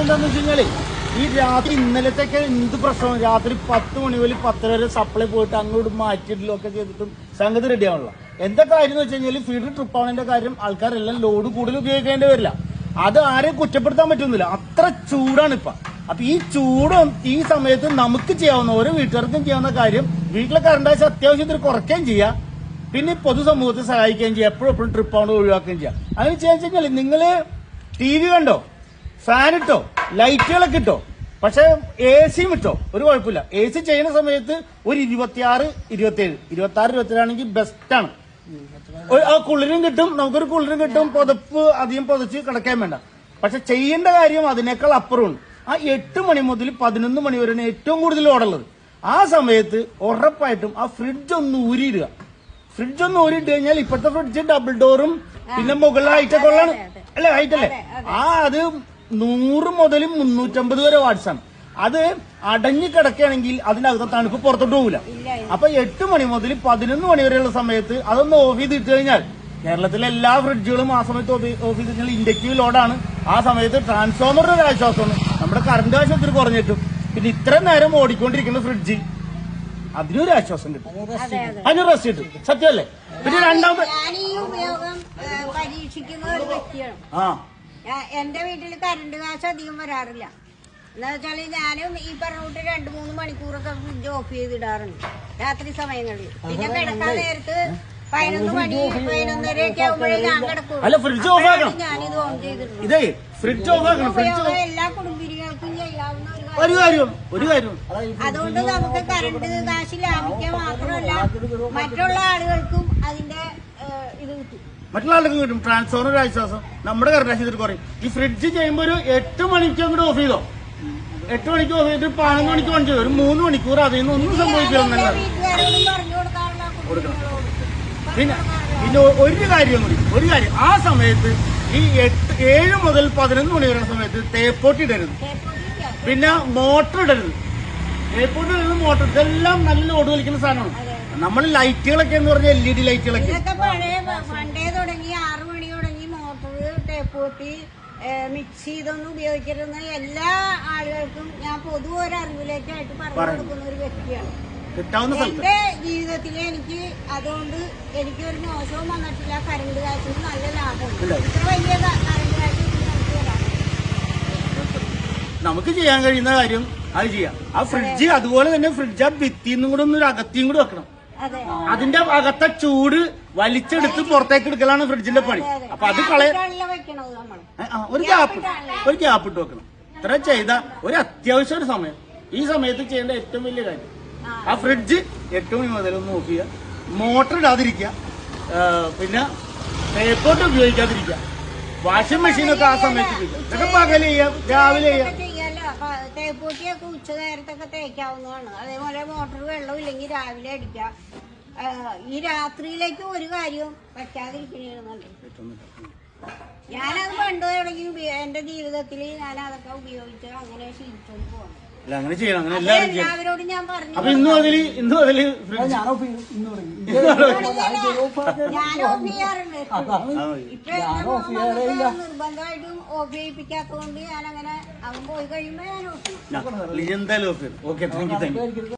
എന്താണെന്ന് വെച്ച് കഴിഞ്ഞാല് ഈ രാത്രി ഇന്നലത്തെയൊക്കെ എന്ത് പ്രശ്നമാണ്. രാത്രി 10 മണി മുതൽ 10 വരെ സപ്ലൈ പോയിട്ട് അങ്ങോട്ട് മാറ്റിയിട്ടില്ലോ ഒക്കെ ചെയ്തിട്ടും സംഗതി റെഡി ആവണല്ലോ. എന്താ കാര്യം എന്ന് വെച്ച് കഴിഞ്ഞാൽ ഫീൽഡ് ട്രിപ്പ് ആവുന്നതിന്റെ കാര്യം ആൾക്കാരെല്ലാം ലോഡ് കൂടുതൽ ഉപയോഗിക്കേണ്ടി വരില്ല. അത് ആരെയും കുറ്റപ്പെടുത്താൻ പറ്റുന്നില്ല, അത്ര ചൂടാണ് ഇപ്പൊ. അപ്പൊ ഈ ചൂടും ഈ സമയത്ത് നമുക്ക് ചെയ്യാവുന്ന ഓരോ വീട്ടുകാർക്കും ചെയ്യാവുന്ന കാര്യം വീട്ടിലെ കറണ്ട് ആവശ്യം അത്യാവശ്യത്തിന് കുറയ്ക്കുകയും ചെയ്യാം, പിന്നെ പൊതുസമൂഹത്തെ സഹായിക്കുകയും ചെയ്യാം, എപ്പോഴും ട്രിപ്പ് ആവുന്നത് ഒഴിവാക്കുകയും ചെയ്യാം. അങ്ങനെ ചെയ്യാൻ കഴിഞ്ഞാൽ നിങ്ങള് TV കണ്ടോ, ഫാൻ ഇട്ടോ, ലൈറ്റുകളൊക്കെ ഇട്ടോ, പക്ഷെ AC ഇട്ടോ, ഒരു കുഴപ്പമില്ല. AC ചെയ്യുന്ന സമയത്ത് ഒരു 26, 27, 26, 27 ആണെങ്കിൽ ബെസ്റ്റാണ്. കുളിരും കിട്ടും, നമുക്കൊരു കുളിരും കിട്ടും, പുതപ്പ് അധികം പുതച്ച് കിടക്കാൻ വേണ്ട. പക്ഷെ ചെയ്യേണ്ട കാര്യം അതിനേക്കാൾ അപ്പുറമാണ്. ആ 8 മണി മുതൽ 11 മണി വരെയാണ് ഏറ്റവും കൂടുതൽ ഓടുള്ളത്. ആ സമയത്ത് ഉറപ്പായിട്ടും ആ ഫ്രിഡ്ജ് ഒന്ന് ഊരിയിടുക. ഫ്രിഡ്ജ് ഒന്ന് ഊരിയിട്ട് കഴിഞ്ഞാൽ ഇപ്പോഴത്തെ ഫ്രിഡ്ജ് ഡബിൾ ഡോറും പിന്നെ മുകളിൽ ഹൈറ്റൊക്കെ ഉള്ളതാണ് അല്ലേ, ഹൈറ്റ് അല്ലേ. അത് 100 മുതൽ 350 വരെ വാട്സാണ്. അത് അടഞ്ഞു കിടക്കുകയാണെങ്കിൽ അതിനകത്ത് തണുപ്പ് പുറത്തോട്ട് പോകില്ല. അപ്പൊ 8 മണി മുതൽ 11 മണി വരെയുള്ള സമയത്ത് അതൊന്ന് ഓഫ് ചെയ്തിട്ട് കഴിഞ്ഞാൽ, കേരളത്തിലെ എല്ലാ ഫ്രിഡ്ജുകളും ആ സമയത്ത് ഓഫ് ചെയ്ത് കഴിഞ്ഞാൽ ഇൻഡക്റ്റീവ് ലോഡാണ്. ആ സമയത്ത് ട്രാൻസ്ഫോമറിന്റെ ഒരു ആശ്വാസമാണ്, നമ്മുടെ കറണ്ട് ആവശ്യത്തിന് കുറഞ്ഞിട്ടും. പിന്നെ ഇത്രയും നേരം ഓടിക്കൊണ്ടിരിക്കുന്ന ഫ്രിഡ്ജ് അതിനൊരു ആശ്വാസം കിട്ടും, അതിനൊരു റെസ്റ്റ് കിട്ടും. സത്യമല്ലേ? പിന്നെ രണ്ടാമത്തെ പരീക്ഷിക്കുന്ന ഒരു വ്യക്തിയാണ്. എന്റെ വീട്ടിൽ കറണ്ട് കാശ് അധികം വരാറില്ല. എന്താ വെച്ചാല് ഞാനും ഈ പറഞ്ഞിട്ട് 2-3 മണിക്കൂറൊക്കെ ഫ്രിഡ്ജ് ഓഫ് ചെയ്തിടാറുണ്ട് രാത്രി സമയങ്ങളിൽ. പിന്നെ കിടക്കാൻ നേരത്ത് 11 മണി 11:30 ആകുമ്പോഴേ ഞാൻ കിടക്കും. ഞാനിത് ഓൺ ചെയ്തിട്ടുണ്ട്. എല്ലാ കുടുംബിനികൾക്കും ചെയ്യാവുന്ന ഒരു കാര്യം. അതുകൊണ്ട് നമുക്ക് കറണ്ട് കാശ് ലാഭിക്കാൻ മാത്രമല്ല മറ്റുള്ള ആളുകൾക്കും അതിന്റെ ഇത് കിട്ടും. മറ്റുള്ള ആളുകൾക്കും കിട്ടും. ട്രാൻസ്ഫോമർ ഒരു ആശ്വാസം, നമ്മുടെ കറണ്ട് ആവശ്യത്തിൽ കുറയും. ഈ ഫ്രിഡ്ജ് ചെയ്യുമ്പോൾ ഒരു 8 മണിക്ക് അങ്ങോട്ട് ഓഫ് ചെയ്തോ, 8 മണിക്ക് ഓഫ് ചെയ്തിട്ട് 11 മണിക്ക് ഓൺ ചെയ്തോ, ഒരു 3 മണിക്കൂർ അതിൽ നിന്ന് ഒന്നും സംഭവിക്കില്ല. കൊടുക്കണം. പിന്നെ ഒരു കാര്യം, ആ സമയത്ത് ഈ 7 മുതൽ 11 മണി വരെ സമയത്ത് തേപ്പോട്ടി ഇടരുത്, പിന്നെ മോട്ടർ ഇടരുത്. തേപ്പോട്ടി ഇടരുത്, മോട്ടർ, ഇതെല്ലാം നല്ല ലോഡ് വലിക്കുന്ന സാധനമാണ്. നമ്മൾ ലൈറ്റുകളൊക്കെ എന്ന് പറഞ്ഞാൽ LED ലൈറ്റുകളൊക്കെ പണ്ടേ തുടങ്ങി 6 മണി തുടങ്ങി മോട്ടർ, തേപ്പോട്ടി, മിക്സി ഇതൊന്നും ഉപയോഗിക്കരുതെന്ന് എല്ലാ ആളുകൾക്കും ഞാൻ പൊതുവെ ഒരു അറിവിലേക്കായിട്ട് പറഞ്ഞു കൊടുക്കുന്ന ഒരു വ്യക്തിയാണ്. എന്റെ ജീവിതത്തില് എനിക്ക് അതുകൊണ്ട് എനിക്കൊരു മോശവും വന്നിട്ടില്ല. കറണ്ട് കാശിന് നല്ല ലാഭമുണ്ട്. ഇത്ര വലിയ കറണ്ട് കാശ് നമുക്ക് ചെയ്യാൻ കഴിയുന്ന കാര്യം അത് ചെയ്യാം. ആ ഫ്രിഡ്ജ് അതുപോലെ തന്നെ ഫ്രിഡ്ജ് ആ ഭിത്തിന്നും കൂടെ ഒരു അകത്തിയും കൂടി വെക്കണം. അതിന്റെ അകത്തെ ചൂട് വലിച്ചെടുത്ത് പുറത്തേക്ക് എടുക്കലാണ് ഫ്രിഡ്ജിന്റെ പണി. അപ്പൊ അത് ഒരു ഗ്യാപ്പ് ഇട്ട് വെക്കണം. ഇത്ര ചെയ്ത ഒരു അത്യാവശ്യം ഒരു സമയം, ഈ സമയത്ത് ചെയ്യേണ്ട ഏറ്റവും വലിയ കാര്യം ആ ഫ്രിഡ്ജ് 8 മണി മുതൽ ഒന്ന് ഓഫ് ചെയ്യുക, മോട്ടർ ഇടാതിരിക്കുക, പിന്നെ തേപ്പോട്ട് ഉപയോഗിക്കാതിരിക്കുക, വാഷിംഗ് മെഷീനൊക്കെ ആ സമയത്ത് ഇതൊക്കെ പകല് ചെയ്യാം, രാവിലെ ചെയ്യാം. തേപ്പൂട്ടിയൊക്കെ ഉച്ച നേരത്തൊക്കെ തേക്കാവുന്നതാണ്. അതേപോലെ മോട്ടർ വെള്ളമില്ലെങ്കിൽ രാവിലെ അടിക്കാം. ഈ രാത്രിയിലേക്ക് ഒരു കാര്യവും പറ്റാതിരിക്കണേന്നല്ലേ. ഞാനത് പണ്ട് തുടങ്ങി എന്റെ ജീവിതത്തിൽ ഞാൻ അതൊക്കെ ഉപയോഗിച്ച് അങ്ങനെ ശീലിച്ചോണ്ട് പോകണം. അങ്ങനെ ചെയ്യണം, അങ്ങനെ എല്ലാവരോടും ഞാൻ പറഞ്ഞു. അപ്പൊ ഇന്നും അതില് ഞാൻ ഓഫ് ചെയ്യാറുണ്ട്. ഇപ്പൊ നിർബന്ധമായിട്ടും ഓഫ് ചെയ്യിപ്പിക്കാത്തതുകൊണ്ട് ഞാൻ അങ്ങനെ അവൻ പോയി കഴിയുമ്പോ ഞാൻ ഓഫ് ചെയ്യും. എന്തായാലും ഓഫ് ചെയ്യും. Okay, thank you.